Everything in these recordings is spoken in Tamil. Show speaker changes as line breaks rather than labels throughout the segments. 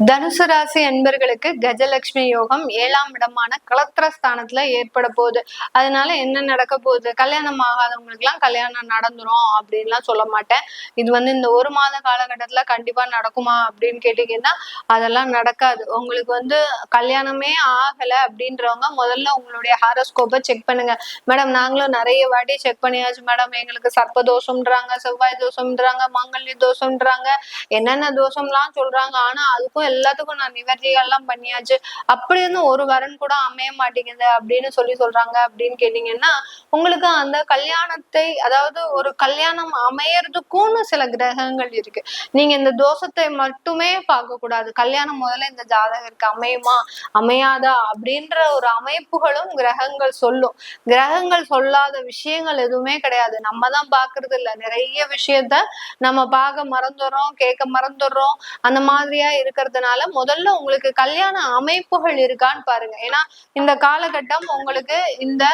தனுசு ராசி அன்பர்களுக்கு கஜலட்சுமி யோகம் 7ஆம் இடமான களத்திரஸ்தானத்துல ஏற்பட போகுது. அதனால என்ன நடக்க போகுது? கல்யாணம் ஆகாதவங்களுக்கு எல்லாம் கல்யாணம் நடந்துரும் அப்படின்லாம் சொல்ல மாட்டேன். இது இந்த 1 மாத காலகட்டத்துல கண்டிப்பா நடக்குமா அப்படின்னு கேட்டீங்கன்னா அதெல்லாம் நடக்காது. உங்களுக்கு கல்யாணமே ஆகல அப்படின்றவங்க முதல்ல உங்களுடைய ஹாரோஸ்கோப்பை செக் பண்ணுங்க. மேடம் நாங்களும் நிறைய வாட்டி செக் பண்ணியாச்சு மேடம், எங்களுக்கு சர்ப்ப தோஷம்ன்றாங்க, செவ்வாய் தோஷம்ன்றாங்க, மாங்கல்ய தோஷம்ன்றாங்க, என்னென்ன தோஷம்லாம் சொல்றாங்க. ஆனா அதுக்கும் எல்லாத்துக்கும் நான் நிவர்த்திகள்லாம் பண்ணியாச்சு, அப்படி ஒரு வரன் கூட அமைய மாட்டேங்குது அப்படின்னு சொல்றாங்க. அப்படின்னு கேட்டீங்கன்னா உங்களுக்கு அந்த கல்யாணத்தை, அதாவது ஒரு கல்யாணம் அமையறதுக்கும்னு சில கிரகங்கள் இருக்கு. நீங்க இந்த தோஷத்தை மட்டுமே பார்க்க கூடாது. கல்யாணம் முதல்ல இந்த ஜாதகருக்கு அமையுமா அமையாதா அப்படின்ற ஒரு அமைப்புகளும் கிரகங்கள் சொல்லும். கிரகங்கள் சொல்லாத விஷயங்கள் எதுவுமே கிடையாது. நம்ம தான் பாக்குறது இல்ல. நிறைய விஷயத்த நம்ம பார்க்க மறந்துடுறோம், கேட்க மறந்துடுறோம். அந்த மாதிரியா இருக்கிறதுனால முதல்ல உங்களுக்கு கல்யாண அமைப்புகள் இருக்கான்னு பாருங்க. ஏன்னா இந்த காலகட்டம் உங்களுக்கு இந்த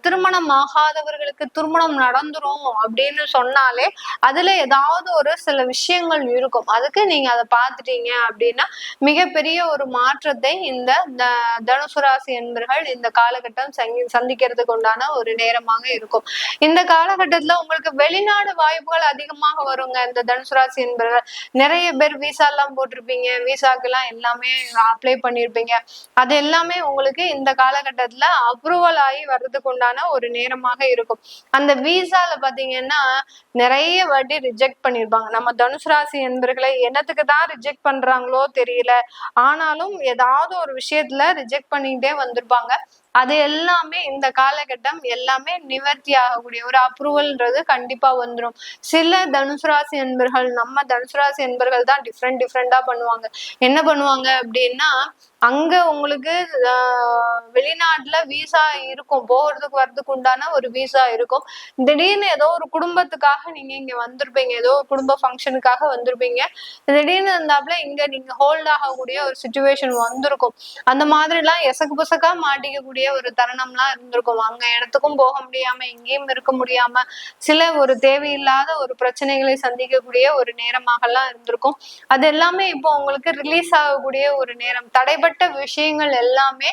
திருமணம் ஆகாதவர்களுக்கு திருமணம் நடந்துரும் அப்படின்னு சொன்னாலே அதுல ஏதாவது ஒரு சில விஷயங்கள் இருக்கும். அதுக்கு நீங்க அதை பார்த்துட்டீங்க அப்படின்னா மிகப்பெரிய ஒரு மாற்றத்தை இந்த தனுசு ராசி என்பர்கள் இந்த காலகட்டம் சந்திக்கிறதுக்கு உண்டான ஒரு நேரமாக இருக்கும். இந்த காலகட்டத்துல உங்களுக்கு வெளிநாடு வாய்ப்புகள் அதிகமாக வருங்க. இந்த தனுசு ராசி என்பர்கள் நிறைய பேர் விசா எல்லாம் போட்டிருப்பீங்க, விசாக்கு எல்லாம் எல்லாமே அப்ளை பண்ணிருப்பீங்க. அது எல்லாமே உங்களுக்கு இந்த காலகட்டத்துல அப்ரூவல் ஆகி வர்றதுக்கு உண்டான ஒரு நேரமாக இருக்கும். அந்த விசால பாத்தீங்கன்னா நிறைய வாட்டி ரிஜெக்ட் பண்ணிருப்பாங்க. நம்ம தனுசு ராசி என்பர்களை என்னத்துக்கு தான் ரிஜெக்ட் பண்றாங்களோ தெரியல, ஆனாலும் ஏதாவது ஒரு விஷயத்துல ரிஜெக்ட் பண்ணிக்கிட்டே வந்திருப்பாங்க. அது எல்லாமே இந்த காலகட்டம் எல்லாமே நிவர்த்தி ஆகக்கூடிய ஒரு அப்ரூவல்ன்றது கண்டிப்பா வந்துடும். சில தனுசு ராசி என்பர்கள், நம்ம தனுசு ராசி என்பர்கள் தான் டிஃப்ரெண்டா பண்ணுவாங்க. என்ன பண்ணுவாங்க அப்படின்னா, அங்க உங்களுக்கு வெளிநாட்டுல விசா இருக்கும், போகிறதுக்கு வர்றதுக்கு உண்டான ஒரு விசா இருக்கும். திடீர்னு ஏதோ ஒரு குடும்பத்துக்காக நீங்க இங்க வந்திருப்பீங்க, ஏதோ ஒரு குடும்ப ஃபங்க்ஷனுக்காக வந்திருப்பீங்க. திடீர்னு இருந்தாப்புல இங்க நீங்க ஹோல்ட் ஆகக்கூடிய ஒரு சுச்சுவேஷன் வந்திருக்கும். அந்த மாதிரி எல்லாம் எசக்கு புசக்கா மாட்டிக்கக்கூடிய ஒரு தருணம்லாம் இருந்திருக்கும். அங்க இடத்துக்கும் போக முடியாம, இங்கேயும் இருக்க முடியாம, சில ஒரு தேவையில்லாத ஒரு பிரச்சனைகளை சந்திக்கக்கூடிய ஒரு நேரமாக எல்லாம் இருந்திருக்கும். அது எல்லாமே இப்போ உங்களுக்கு ரிலீஸ் ஆகக்கூடிய ஒரு நேரம். தடைப்பட்ட விஷயங்கள் எல்லாமே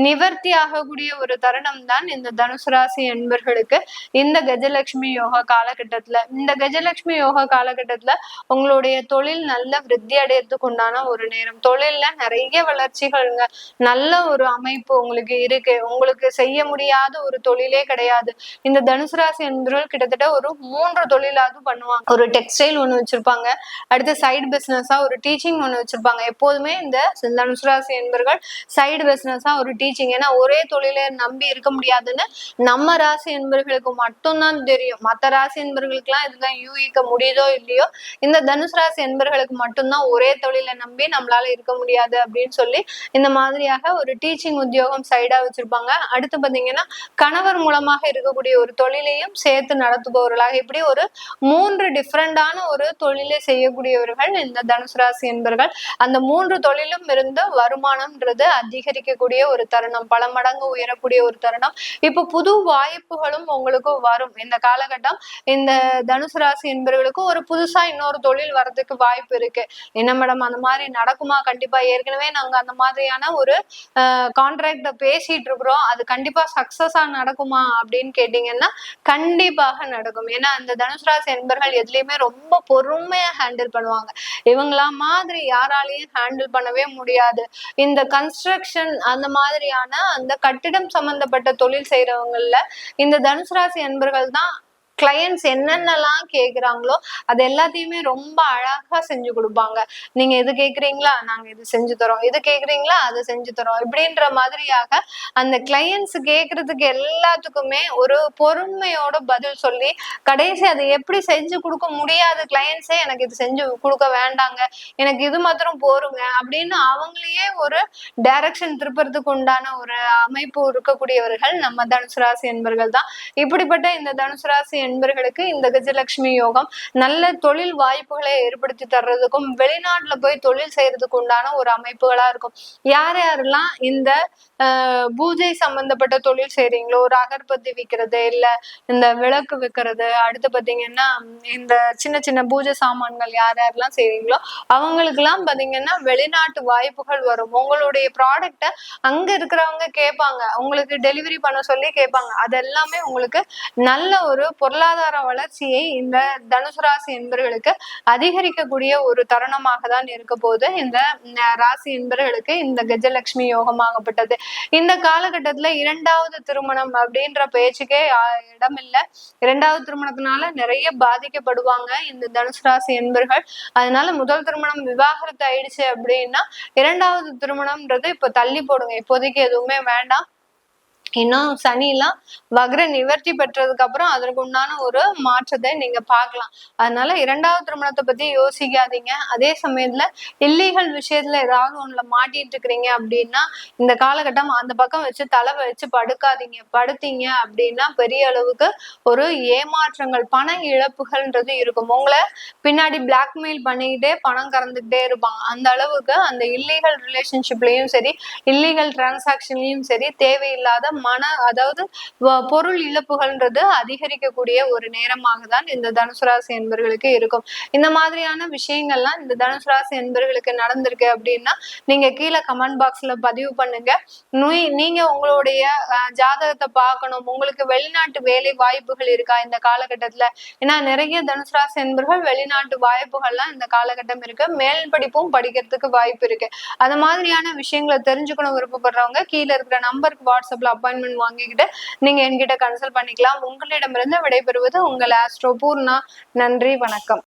நிவர்த்தி ஆகக்கூடிய ஒரு தருணம் தான் இந்த தனுசு ராசி என்பர்களுக்கு இந்த கஜலட்சுமி யோகா காலகட்டத்துல. இந்த கஜலட்சுமி யோகா காலகட்டத்துல உங்களுடைய தொழில் நல்ல விருத்தி அடையறதுக்கு உண்டான ஒரு நேரம். தொழில்ல நிறைய வளர்ச்சிகள்ங்க, நல்ல ஒரு அமைப்பு உங்களுக்கு இருக்கு. உங்களுக்கு செய்ய முடியாத ஒரு தொழிலே கிடையாது. இந்த தனுசு ராசி என்பவர்கள் கிட்டத்தட்ட ஒரு 3 தொழிலாவது பண்ணுவாங்க. ஒரு டெக்ஸ்டைல் ஒண்ணு வச்சிருப்பாங்க, அடுத்து சைடு பிசினஸா ஒரு டீச்சிங் ஒண்ணு வச்சிருப்பாங்க. எப்போதுமே இந்த தனுசு ராசி என்பவர்கள் சைடு பிசினஸா ஒரு டீச்சிங். ஏன்னா ஒரே தொழிலை நம்பி இருக்க முடியாதுன்னு நம்ம ராசி என்பவர்களுக்கு மட்டும்தான் தெரியும். மற்ற ராசி என்பவர்களுக்கு எல்லாம் இதெல்லாம் யூகிக்க முடியுதோ இல்லையோ, இந்த தனுசு ராசி என்பவர்களுக்கு மட்டும்தான் ஒரே தொழிலை நம்பி நம்மளால இருக்க முடியாது அப்படின்னு சொல்லி இந்த மாதிரியாக ஒரு டீச்சிங் உத்தியோகம் சைடா வச்சிருப்பாங்க. அடுத்து பாத்தீங்கன்னா கணவர் மூலமாக இருக்கக்கூடிய ஒரு தொழிலையும் சேர்த்து நடத்துபவர்களாக, இப்படி ஒரு 3 டிஃப்ரெண்டான ஒரு தொழிலை செய்யக்கூடியவர்கள் இந்த தனுசு ராசி என்பர்கள். அந்த 3 தொழிலும் இருந்து வருமானம்ன்றது அதிகரிக்கக்கூடிய ஒரு தருணம், பல மடங்கு உயரக்கூடிய ஒரு தருணம். இப்ப புது வாய்ப்புகளும் உங்களுக்கு வரும். இந்த காலகட்டம் இந்த தனுசு ராசி என்பவர்களுக்கு ஒரு புதுசா இன்னொரு தொழில் வர்றதுக்கு வாய்ப்பு இருக்கு. என்ன மேடம் அந்த மாதிரி நடக்குமா? கண்டிப்பா. ஏற்கனவே நாங்க அந்த மாதிரியான ஒரு கான்ட்ராக்ட பேசிட்டு இருக்கிறோம், அது கண்டிப்பா சக்சஸா நடக்குமா அப்படின்னு கேட்டீங்கன்னா கண்டிப்பாக நடக்கும். ஏன்னா அந்த தனுசு ராசி என்பர்கள் எதுலையுமே ரொம்ப பொறுமையா ஹேண்டில் பண்ணுவாங்க. இவங்களா மாதிரி யாராலையும் ஹேண்டில் பண்ணவே முடியாது. இந்த கன்ஸ்ட்ரக்ஷன் அந்த மாதிரியான அந்த கட்டிடம் சம்பந்தப்பட்ட தொழில் செய்யறவங்கல இந்த தனுசு ராசி என்பர்கள் தான் கிளையன்ட்ஸ் என்னென்னலாம் கேக்குறாங்களோ அது எல்லாத்தையுமே ரொம்ப அழகா செஞ்சு கொடுப்பாங்க. நீங்க எது கேக்குறீங்களா, நாங்க இது செஞ்சு தரோம், இது கேக்குறீங்களா, அது செஞ்சு தரோம், இப்படின்ற மாதிரியாக அந்த கிளையன்ட்ஸ் கேக்குறதுக்கு எல்லாத்துக்குமே ஒரு பொறுமையோட பதில் சொல்லி கடைசி அதை எப்படி செஞ்சு கொடுக்க முடியாது, கிளையன்ட்ஸே எனக்கு இது செஞ்சு கொடுக்க வேண்டாங்க, எனக்கு இது மாத்திரம் போருங்க அப்படின்னு அவங்களையே ஒரு டைரக்ஷன் திருப்பறதுக்கு உண்டான ஒரு அமைப்பு இருக்கக்கூடியவர்கள் நம்ம தனுசு ராசி என்பர்கள் தான். இப்படிப்பட்ட இந்த தனுசு ராசி என்பர்களுக்கு இந்த கஜலட்சுமி யோகம் நல்ல தொழில் வாய்ப்புகளை ஏற்படுத்தி தர்றதுக்கும் வெளிநாட்டுல போய் தொழில் செய்யறதுக்கு உண்டான ஒரு அமைப்புகளா இருக்கும். யார் யாரெல்லாம் இந்த பூஜை சம்பந்தப்பட்ட தொழில் செய்றீங்களோ, ஒரு அகர்பத்தி விற்கிறது, இல்ல இந்த விளக்கு விற்கிறது, அடுத்து பாத்தீங்கன்னா இந்த சின்ன சின்ன பூஜை சாமான்கள் யார் யாரெல்லாம் செய்றீங்களோ அவங்களுக்கு எல்லாம் பாத்தீங்கன்னா வெளிநாட்டு வாய்ப்புகள் வரும். உங்களுடைய ப்ராடக்ட அங்க இருக்கிறவங்க கேட்பாங்க, உங்களுக்கு டெலிவரி பண்ண சொல்லி கேட்பாங்க. அதெல்லாமே உங்களுக்கு நல்ல ஒரு பொருளாதார வளர்ச்சியை இந்த தனுசு ராசி என்பர்களுக்கு அதிகரிக்கக்கூடிய ஒரு தருணமாக தான் இருக்க போது இந்த ராசி என்பர்களுக்கு இந்த கஜலட்சுமி யோகமாகப்பட்டது. இந்த காலகட்டத்துல இரண்டாவது திருமணம் அப்படின்ற பேச்சுக்கே இடம் இல்லை. இரண்டாவது திருமணத்தினால நிறைய பாதிக்கப்படுவாங்க இந்த தனுசு ராசி என்பர்கள். அதனால முதல் திருமணம் விவாகரத்து ஆயிடுச்சு அப்படின்னா இரண்டாவது திருமணம்ன்றது இப்ப தள்ளி போடுங்க, இப்போதைக்கு எதுவுமே வேண்டாம். இன்னும் சனிலாம் வக்ர நிவர்த்தி பெற்றதுக்கு அப்புறம் அதற்கு உண்டான ஒரு மாற்றத்தை நீங்க பார்க்கலாம். அதனால இரண்டாவது திருமணத்தை பத்தி யோசிக்காதீங்க. அதே சமயத்துல இல்லீகல் விஷயத்துல ஏதாவது ஒண்ணுல மாட்டிட்டு இருக்கிறீங்க அப்படின்னா இந்த காலகட்டம் அந்த பக்கம் வச்சு தலை வச்சு படுக்காதீங்க. படுத்தீங்க அப்படின்னா பெரிய அளவுக்கு ஒரு ஏமாற்றங்கள், பண இழப்புகள்ன்றது இருக்கும். உங்களை பின்னாடி பிளாக்மெயில் பண்ணிக்கிட்டே பணம் கறந்துகிட்டே இருப்பாங்க. அந்த அளவுக்கு அந்த இல்லீகல் ரிலேஷன்ஷிப்லயும் சரி, இல்லீகல் டிரான்சாக்ஷன்லயும் சரி தேவையில்லாத அதாவது பொருள் இழப்புகள்ன்றது அதிகரிக்கக்கூடிய ஒரு நேரமாக தான் இந்த தனுசு ராசி என்பர்களுக்கு இருக்கும். இந்த மாதிரியான விஷயங்கள்லாம் இந்த தனுசு ராசி என்பர்களுக்கு நடந்திருக்கு அப்படின்னா நீங்க கீழே கமெண்ட் பாக்ஸ்ல பதிவு பண்ணுங்க. நீங்க உங்களுடைய ஜாதகத்தை பார்க்கணும், உங்களுக்கு வெளிநாட்டு வேலை வாய்ப்புகள் இருக்கா இந்த காலகட்டத்துல? ஏன்னா நிறைய தனுசு ராசி என்பர்கள் வெளிநாட்டு வாய்ப்புகள்லாம் இந்த காலகட்டம் இருக்கு. மேல் படிப்பும் படிக்கிறதுக்கு வாய்ப்பு இருக்கு. அது மாதிரியான விஷயங்களை தெரிஞ்சுக்கணும் விருப்பப்படுறவங்க கீழே இருக்கிற நம்பருக்கு வாட்ஸ்அப்ல அப்பாயின்மெண்ட் வாங்கிக்கிட்டு நீங்க என்கிட்ட கன்சல்ட் பண்ணிக்கலாம். உங்களிடமிருந்து விடைபெறுவது உங்கள் ஆஸ்ட்ரோ பூர்ணா. நன்றி, வணக்கம்.